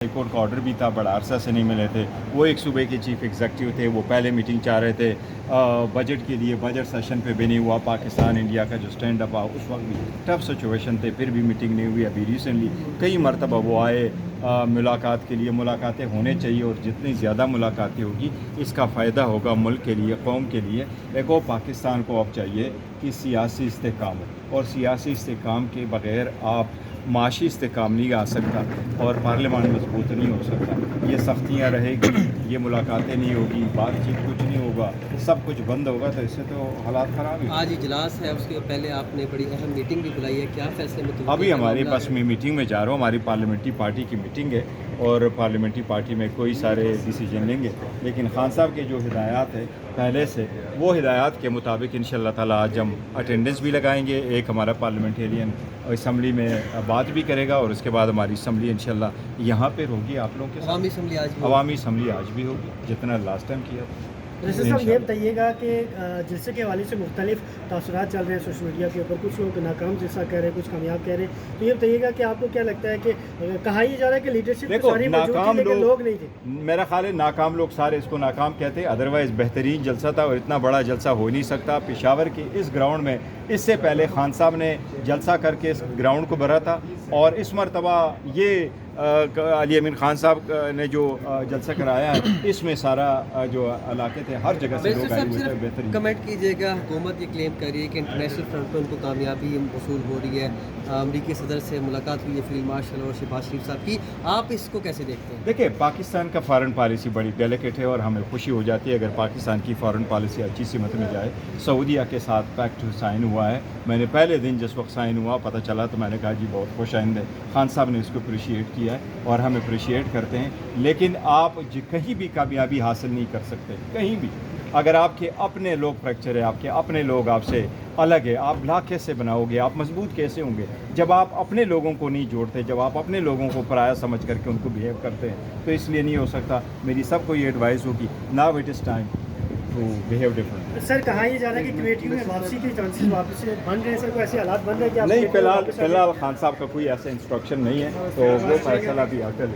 High court का order भी था, बड़ा अरसा से नहीं मिले थे। वो एक सूबे के चीफ एग्जीक्यूटिव थे, वो पहले मीटिंग चाह रहे थे बजट के लिए, बजट सेशन पे भी नहीं हुआ। पाकिस्तान इंडिया का जो स्टैंड अप उस वक्त भी टफ सिचुएशन थे, फिर भी मीटिंग नहीं हुई। अभी रिसेंटली कई मरतबा वो आए मुलाकात के लिए। मुलाकातें होने चाहिए और जितनी ज़्यादा मुलाकातें होगी इसका फ़ायदा होगा मुल्क के लिए, कौम के लिए। एक और पाकिस्तान को अब चाहिए कि सियासी इस्तेकाम हो, और सियासी इस्तेकाम के बग़ैर आप माशी इस्तेकाम नहीं आ सकता और पार्लियामान मजबूत नहीं हो सकता। ये सख्तियाँ रहेगी, ये मुलाकातें नहीं होगी, बातचीत कुछ नहीं होगा, सब कुछ बंद होगा, तो इससे तो हालात ख़राब ही। आज इजलास है, उसके पहले आपने बड़ी अहम मीटिंग भी बुलाई है, क्या फैसले में अभी हमारे पास में मीटिंग में जा रहा हूँ, हमारी पार्लियामेंट्री पार्टी की मीटिंग है और पार्लियामेंट्री पार्टी में कोई सारे डिसीजन लेंगे, लेकिन खान साहब के जो हिदायत है पहले से, वो हिदायत के मुताबिक इंशाअल्लाह ताला आज हम अटेंडेंस भी लगाएंगे। एक हमारा पार्लियामेंटेरियन असम्बली में बात भी करेगा और उसके बाद हमारी असम्बली इंशाअल्लाह यहाँ पर होगी आप लोगों के साथ। अवामी असम्बली आज भी होगी जितना लास्ट टाइम किया था। रशीद साहब ये बताइएगा कि जलसे के हवाले से मुख्तलिफ तासुरात चल रहे हैं सोशल मीडिया के ऊपर, कुछ लोग नाकाम जैसा कह रहे हैं, कुछ कामयाब कह रहे हैं, तो ये बताइएगा कि आपको क्या लगता है कि कहा यह जा रहा है कि लीडरशिप सारी मौजूद थी लेकिन लोग नहीं थे? मेरा ख्याल है नाकाम लोग सारे इसको नाकाम कहते हैं, अदरवाइज़ बेहतरीन जलसा था और इतना बड़ा जलसा हो ही नहीं सकता। पेशावर के इस ग्राउंड में इससे पहले खान साहब ने जलसा करके इस ग्राउंड को भरा था, और इस मरतबा ये अली अमीन खान साहब ने जो जलसा कराया है, इसमें सारा जो इलाके थे हर जगह से लोग आए हुए थे। बेहतरीन कमेंट कीजिएगा, हुकूमत ये क्लेम कर रही है कि इंटरनेशनल फ्रंट पर उनको कामयाबी वसूल हो रही है, अमरीकी सदर से मुलाकात हुई है फील्ड मार्शल और शहबाज शरीफ साहब की, आप इसको कैसे देखते हैं? देखिए, पाकिस्तान का फ़ॉरेन पॉलिसी बड़ी डेलिकेट है और हमें खुशी हो जाती है अगर पाकिस्तान की फ़ॉरेन पॉलिसी अच्छी सिमत में जाए। सऊदीया के साथ पैक्ट साइन हुआ है, मैंने पहले दिन जिस वक्त साइन हुआ पता चला तो मैंने कहा जी बहुत खुश आइंद है। खान साहब ने इसको अप्रिशिएट किया है और हम अप्रिशिएट करते हैं, लेकिन आप कहीं भी कामयाबी हासिल नहीं कर सकते, कहीं भी। अगर आपके अपने लोग फ्रैक्चर है, आपके अपने लोग आपसे अलग है, आप ब्लॉक कैसे बनाओगे, आप मजबूत कैसे होंगे जब आप अपने लोगों को नहीं जोड़ते, जब आप अपने लोगों को पराया समझ करके उनको बिहेव करते हैं, तो इसलिए नहीं हो सकता। मेरी सबको ये एडवाइस होगी, now it is time to behave different. Sir कहा यह जा रहा है कि कमेटी में वापसी के चांसेस वापस बन रहे हैं सर, कोई ऐसे हालात बन रहे हैं कि नहीं, फिलहाल खान साहब का कोई ऐसा इंस्ट्रक्शन नहीं है, तो वो फैसला भी आकर